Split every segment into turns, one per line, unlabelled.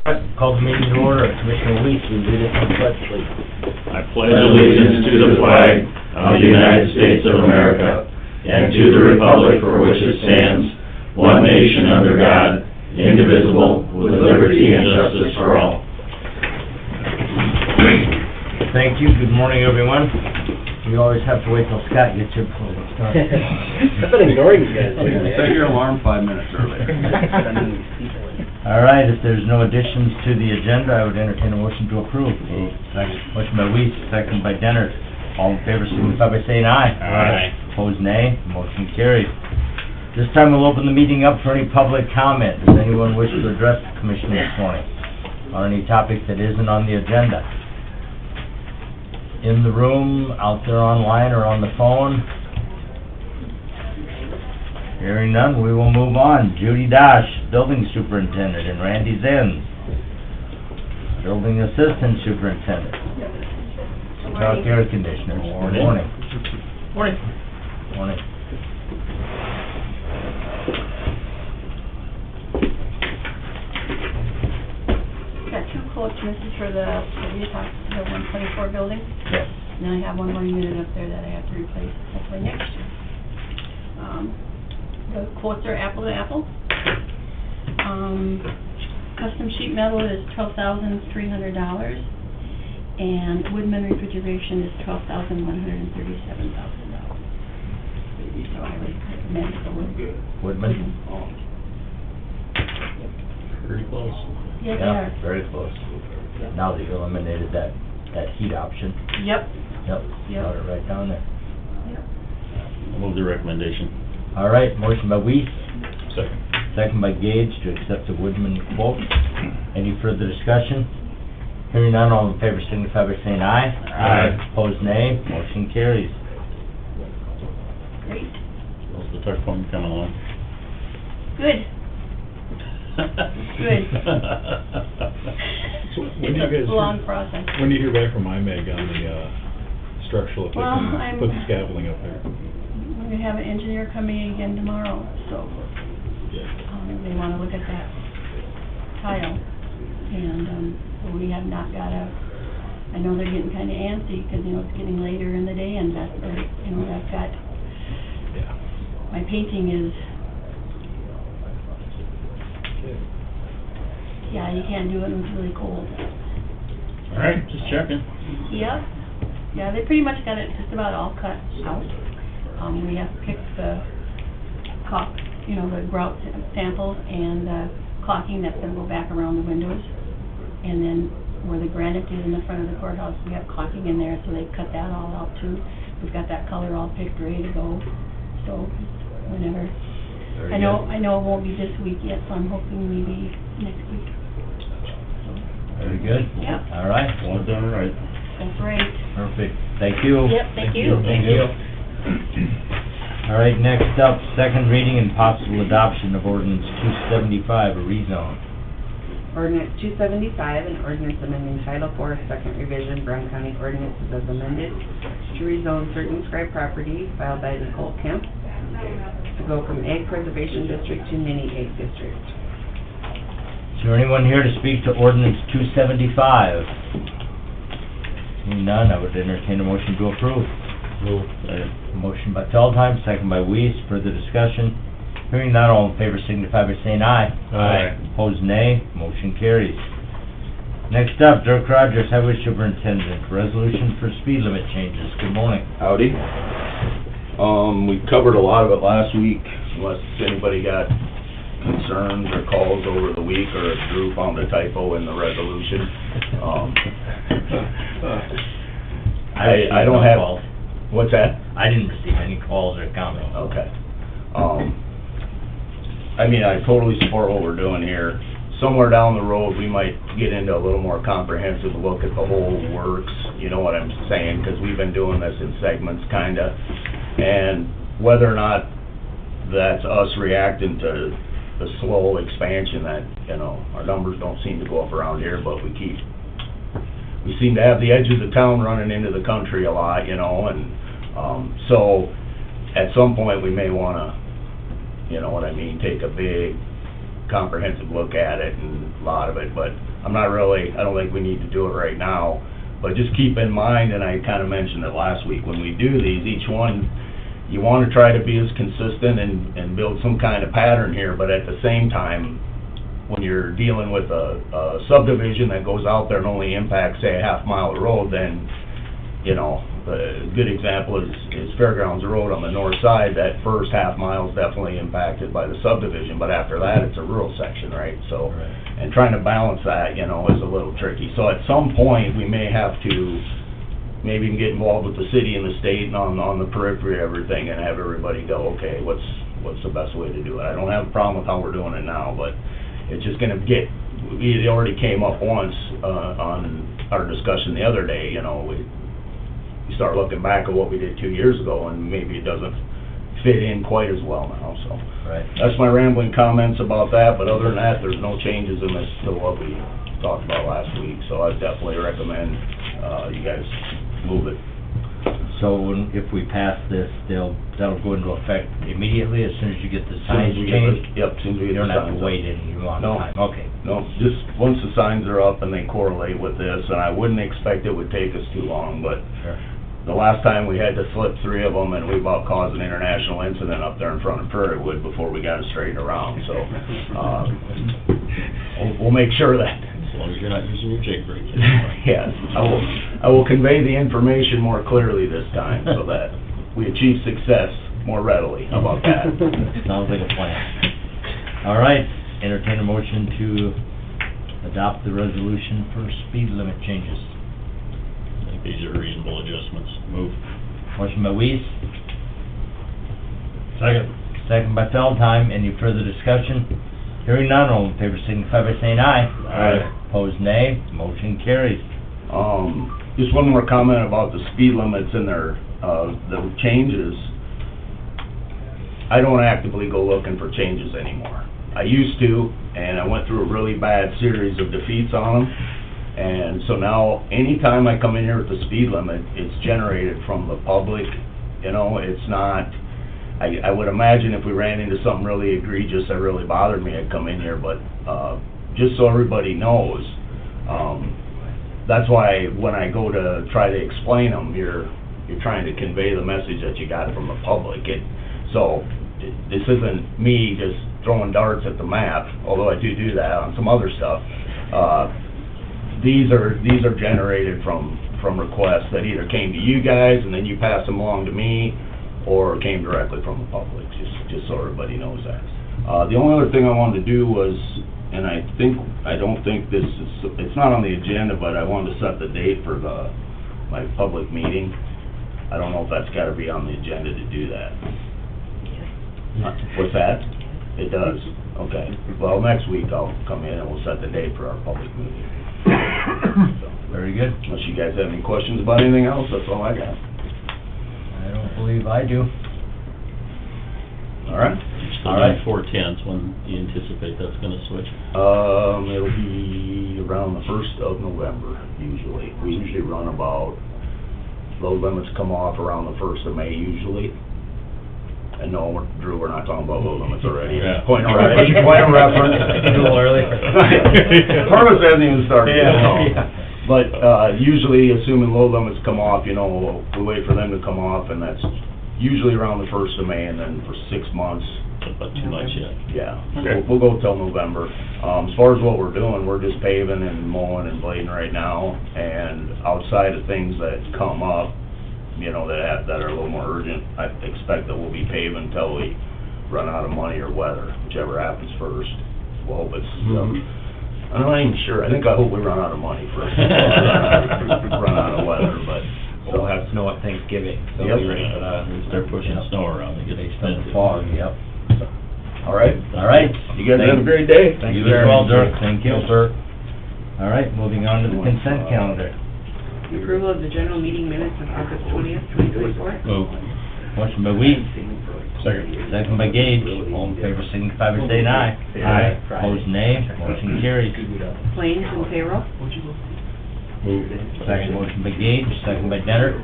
Call the meeting to order. Commissioner Weiss, will you lead us on the pledge, please?
I pledge allegiance to the flag of the United States of America and to the republic for which it stands, one nation under God, indivisible, with liberty and justice for all.
Thank you. Good morning, everyone. We always have to wait till Scott gets here before we start.
I've been ignoring you guys.
Set your alarm 5 minutes earlier.
All right, if there's no additions to the agenda, I would entertain a motion to approve. Second. Motion by Weiss, second by Dennert. All in favor, signify by saying aye.
Aye.
Opposed, nay. Motion carries. This time we'll open the meeting up for any public comment. Does anyone wish to address the commission this morning on any topic that isn't on the agenda? In the room, out there online, or on the phone? Hearing none, we will move on. Judy Dosh, Building Superintendent, and Randy Zenz, Building Assistant Superintendent. Talk Air Conditioners.
Morning.
Morning.
Morning.
Morning.
Got two quotes, this is for the 124 building.
Yes.
And then I have one more unit up there that I have to replace hopefully next year. The quotes are apple to apple. Custom sheet metal is $12,300, and Woodman refrigeration is $12,137,000. So I would recommend the
Woodman?
Pretty close.
Yes, they
Yeah,
are.
very close. Now that you eliminated that heat option.
Yep.
Yep.
Yep.
Got it right down there.
Yep.
Move the recommendation.
All right, motion by Weiss,
Second.
second by Gage to accept the Woodman quote. Any further discussion? Hearing none, all in favor signify by saying aye.
Aye.
Opposed, nay. Motion carries.
Great.
How's the tuck point coming along?
Good. Good.
So when
It's
do you guys
a long process.
When do you hear back from IMEG on the structural, if they
Well,
can put the scaffolding up there?
We're gonna have an engineer coming again tomorrow, so, they wanna look at that tile. And, we have not got I know they're getting kinda antsy, cause, it's getting later in the day, and that's, I've got,
Yeah.
my painting is, yeah, you can't do it when it's really cold.
All right, just checking.
Yep. Yeah, they pretty much got it just about all cut out. We have picked the caulk, the grout samples and caulking that's gonna go back around the windows. And then where the granite is in the front of the courthouse, we have caulking in there, so they cut that all out too. We've got that color all picked, ready to go. So whenever,
Very
I know
good.
it won't be this week yet, so I'm hoping maybe next week.
Very good.
Yep.
All right,
One done right.
That's right.
perfect. Thank you.
Yep, thank you.
Thank you. All right, next up, second reading and possible adoption of ordinance 275, a rezone.
Ordinance 275, an ordinance amending Title IV, second revision, Brown County ordinances as amended, to rezone certain scribe property filed by Nicole Kemp to go from Ag Preservation District to Mini Ag District.
Is there anyone here to speak to ordinance 275? Seeing none, I would entertain a motion to approve.
Move.
Motion by Feldheim, second by Weiss. Further discussion? Hearing none, all in favor signify by saying aye.
Aye.
Opposed, nay. Motion carries. Next up, Dirk Rogers, Highway Superintendent, resolution for speed limit changes. Good morning.
Howdy. We covered a lot of it last week, unless anybody got concerns or calls over the week, or if Drew found a typo in the resolution. I don't have...
calls.
What's that?
I didn't receive any calls or comments.
Okay. I mean, I totally support what we're doing here. Somewhere down the road, we might get into a little more comprehensive look at the whole works, you know what I'm saying? Because we've been doing this in segments, kinda. And whether or not that's us reacting to the slow expansion that, our numbers don't seem to go up around here, but we seem to have the edge of the town running into the country a lot, and so at some point we may want to, take a big comprehensive look at it and a lot of it, but I don't think we need to do it right now, but just keep in mind, and I kinda mentioned it last week, when we do these, each one, you wanna try to be as consistent and build some kind of pattern here, but at the same time, when you're dealing with a subdivision that goes out there and only impacts, say, a half mile of road, then, you know, a good example is Fairgrounds Road on the north side. That first half mile is definitely impacted by the subdivision, but after that, it's a rural section, right? So, and trying to balance that, you know, is a little tricky. So at some point, we may have to maybe even get involved with the city and the state and on the periphery of everything and have everybody go, okay, what's the best way to do it? I don't have a problem with how we're doing it now, but it's just gonna get, it already came up once, on our discussion the other day, you know, we start looking back at what we did 2 years ago, and maybe it doesn't fit in quite as well now, so.
Right.
That's my rambling comments about that, but other than that, there's no changes in this to what we talked about last week, so I definitely recommend, you guys move it.
So if we pass this, that'll go into effect immediately as soon as you get the signs changed?
Yep, as soon as we
You
get the
don't have
signs
to
up.
wait any long
No.
time, okay.
No, just, once the signs are up and they correlate with this, and I wouldn't expect it would take us too long, but
Sure.
the last time we had to flip 3 of them, and we about caused an international incident up there in front of Prairie Wood before we got it straightened around, so, we'll make sure that,
As long as you're not using your jake brake.
yes, I will convey the information more clearly this time, so that we achieve success more readily. How about that?
Sounds like a plan. All right, entertain a motion to adopt the resolution for speed limit changes.
I think these are reasonable adjustments. Move.
Motion by Weiss,
Second.
second by Feldheim. Any further discussion? Hearing none, all in favor signify by saying aye.
Aye.
Opposed, nay. Motion carries.
Just one more comment about the speed limits and their, the changes. I don't actively go looking for changes anymore. I used to, and I went through a really bad series of defeats on them. And so now, anytime I come in here with the speed limit, it's generated from the public, you know, it's not, I would imagine if we ran into something really egregious that really bothered me, I'd come in here, but, just so everybody knows, that's why when I go to try to explain them, you're trying to convey the message that you got from the public. This isn't me just throwing darts at the map, although I do that on some other stuff. These are generated from requests that either came to you guys and then you pass them along to me, or came directly from the public, just so everybody knows that. The only other thing I wanted to do was, and I don't think this is, it's not on the agenda, but I wanted to set the date for my public meeting. I don't know if that's gotta be on the agenda to do that. What's that? It does, okay. Well, next week I'll come in and we'll set the date for our public meeting. So,
Very good.
unless you guys have any questions about anything else, that's all I got.
I don't believe I do.
All right?
All right.
4/10, when do you anticipate that's gonna switch?
It'll be around the 1st of November, usually. We usually run about, load limits come off around the 1st of May, usually. And no, Drew, we're not talking about load limits already.
Yeah.
Point of reference, point of reference.
A little early.
Purpose hasn't even started yet, no.
Yeah.
But, usually, assuming load limits come off, you know, we wait for them to come off, and that's usually around the 1st of May, and then for 6 months,
But too much yet.
yeah,
Okay.
we'll go till November. As far as what we're doing, we're just paving and mowing and blading right now, and outside of things that come up, you know, that are a little more urgent, I expect that we'll be paving until we run out of money or weather, whichever happens first. We'll hope it's, I'm not even sure, I hope we run out of money first. Run out of weather, but
We'll have snow at Thanksgiving, so
Yep.
be ready for that.
They're pushing snow around, it gets
Based on the
expensive.
fog, yep.
all right.
All right.
You guys have a great day.
Thank you as well, Dirk. Thank you.
Yes, sir.
All right, moving on to the consent calendar.
Approval of the general meeting minutes of August 20th, 2024.
Move.
Motion by Weiss,
Second.
second by Gage. All in favor signify by saying aye.
Aye.
Opposed, nay. Motion carries.
Claims and payroll.
Move.
Second motion by Gage, second by Denner.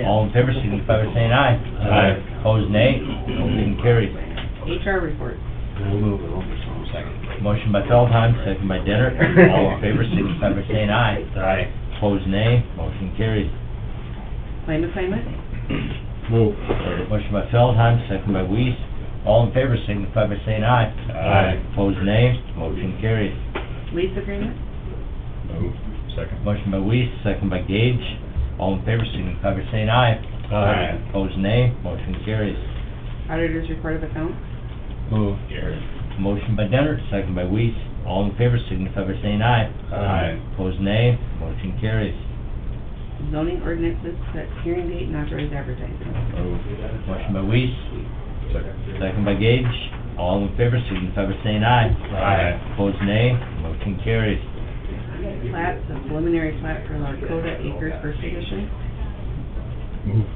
All in favor signify by saying aye.
Aye.
Opposed, nay. Motion carries.
HR report.
We'll move it over, so second.
Motion by Feldheim, second by Dennert. All in favor, signify by saying aye.
Aye.
Opposed, nay. Motion carries.
Claim assignment?
Move.
Motion by Feldheim, second by Weiss. All in favor, signify by saying aye.
Aye.
Opposed, nay. Motion carries.
Lease agreement?
Move. Second.
Motion by Weiss, second by Gage. All in favor, signify by saying aye.
Aye.
Opposed, nay. Motion carries.
Auditor's report of accounts?
Move. Gary.
Motion by Dennert, second by Weiss. All in favor, signify by saying aye.
Aye.
Opposed, nay. Motion carries.
Zoning ordinances, set hearing date and authorize advertising.
Move.
Motion by Weiss,
Second.
second by Gage. All in favor, signify by saying aye.
Aye.
Opposed, nay. Motion carries.
Plats, a preliminary plat for Lakota Acres First Edition.
Move.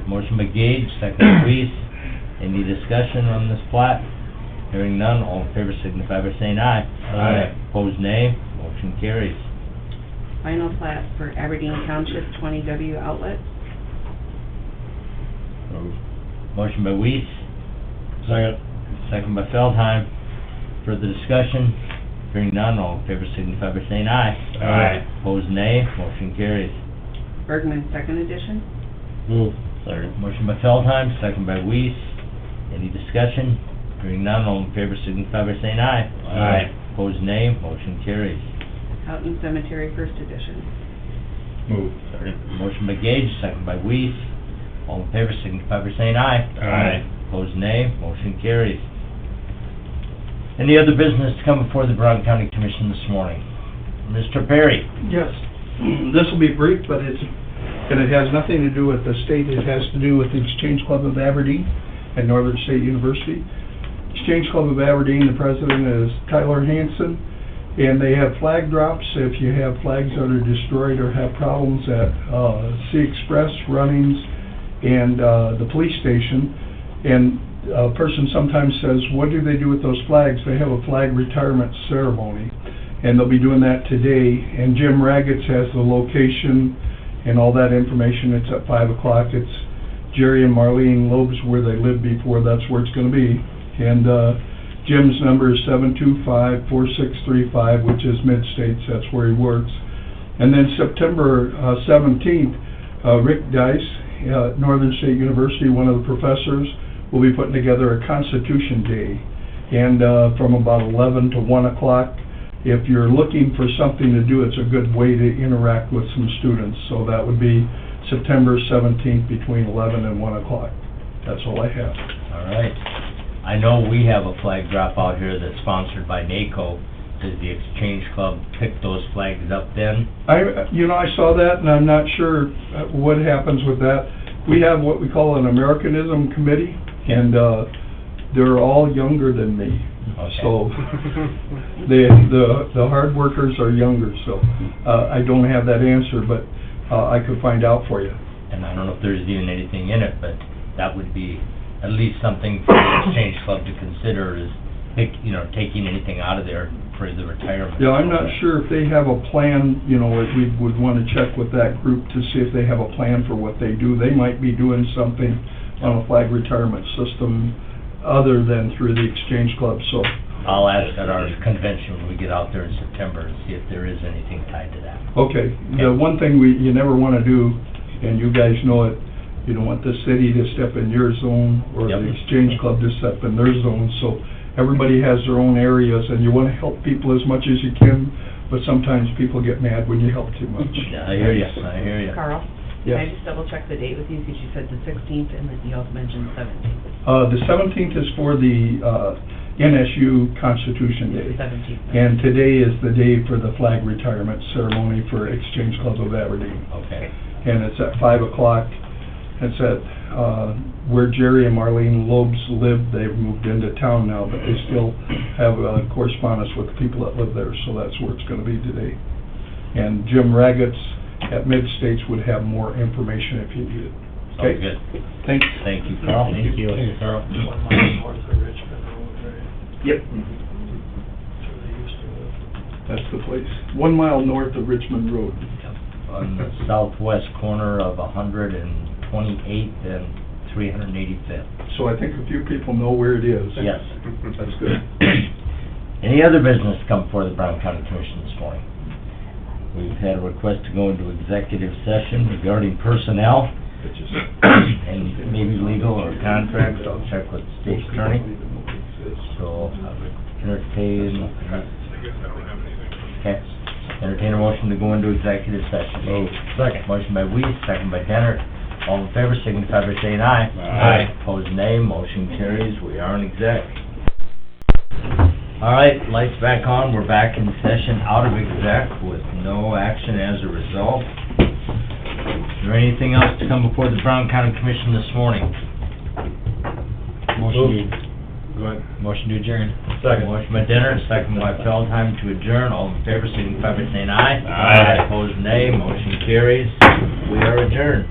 Motion by Gage, second by Weiss. Any discussion on this plat? Hearing none, all in favor signify by saying aye.
Aye.
Opposed, nay. Motion carries.
Final plat for Aberdeen Township 20W outlet.
Move.
Motion by Weiss,
Second.
second by Feldheim. Further discussion? Hearing none, all in favor signify by saying aye.
Aye.
Opposed, nay. Motion carries.
Bergman second edition.
Move.
Motion by Feldheim, second by Weiss. Any discussion? Hearing none, all in favor signify by saying aye.
Aye.
Opposed, nay. Motion carries.
Houghton Cemetery First Edition.
Move.
Motion by Gage, second by Weiss. All in favor signify by saying aye.
Aye.
Opposed, nay. Motion carries. Any other business to come before the Brown County Commission this morning? Mr. Perry?
Yes, this will be brief, but it has nothing to do with the state, it has to do with the Exchange Club of Aberdeen and Northern State University. Exchange Club of Aberdeen, the president is Tyler Hanson, and they have flag drops. If you have flags that are destroyed or have problems at Sea Express, Runnings, and the police station, and a person sometimes says, what do they do with those flags? They have a flag retirement ceremony, and they'll be doing that today. And Jim Raggets has the location and all that information. It's at 5 o'clock. It's Jerry and Marlene Loeb's where they lived before. That's where it's going to be. And Jim's number is 725-4635, which is Mid-States. That's where he works. And then September 17th, Rick Dice, Northern State University, one of the professors, will be putting together a Constitution Day. And from about 11 to 1 o'clock, if you're looking for something to do, it's a good way to interact with some students. So that would be September 17th between 11 and 1 o'clock. That's all I have.
All right. I know we have a flag drop out here that's sponsored by NACO. Does the Exchange Club pick those flags up then?
I saw that, and I'm not sure what happens with that. We have what we call an Americanism committee, and they're all younger than me.
Okay.
So the hard workers are younger, so I don't have that answer, but I could find out for you.
And I don't know if there's even anything in it, but that would be at least something for the Exchange Club to consider is, taking anything out of there for the retirement.
Yeah, I'm not sure if they have a plan, we would want to check with that group to see if they have a plan for what they do. They might be doing something on a flag retirement system other than through the Exchange Club, so.
I'll ask at our convention when we get out there in September and see if there is anything tied to that.
Okay, the one thing you never want to do, and you guys know it, you don't want the city to step in your zone or
Yep.
the Exchange Club to step in their zone, so everybody has their own areas, and you want to help people as much as you can, but sometimes people get mad when you help too much.
Yeah, I hear you.
Carl?
Yes.
Can I just double check the date with you, because you said the 16th, and then you also mentioned the 17th.
The 17th is for the NSU Constitution Day.
17th.
And today is the day for the flag retirement ceremony for Exchange Club of Aberdeen.
Okay.
And it's at 5 o'clock. It's at where Jerry and Marlene Loeb's live. They've moved into town now, but they still have correspondence with the people that live there, so that's where it's going to be today. And Jim Raggets at Mid-States would have more information if you need it. Okay?
Sounds good.
Thanks.
Thank you, Carl.
Thank you, Carl.
1 mile north of Richmond Road, right?
Yep.
That's where they used to live.
That's the place. 1 mile north of Richmond Road.
On the southwest corner of 128th and 385th.
So I think a few people know where it is.
Yes.
That's good.
Any other business come before the Brown County Commission this morning? We've had a request to go into executive session regarding personnel and maybe legal or contracts. I'll check with the state attorney. So, entertain, okay, entertain a motion to go into executive session.
Second.
Motion by Weiss, second by Denner. All in favor, signify by saying aye.
Aye.
Opposed, nay. Motion carries. We are in exec. All right, lights back on. We're back in session out of exec with no action as a result. Is there anything else to come before the Brown County Commission this morning?
Go ahead.
Motion to adjourn.
Second.
Motion by Denner, second by Feldheim to adjourn. All in favor, signify by saying aye.
Aye.
Opposed, nay. Motion carries. We are adjourned.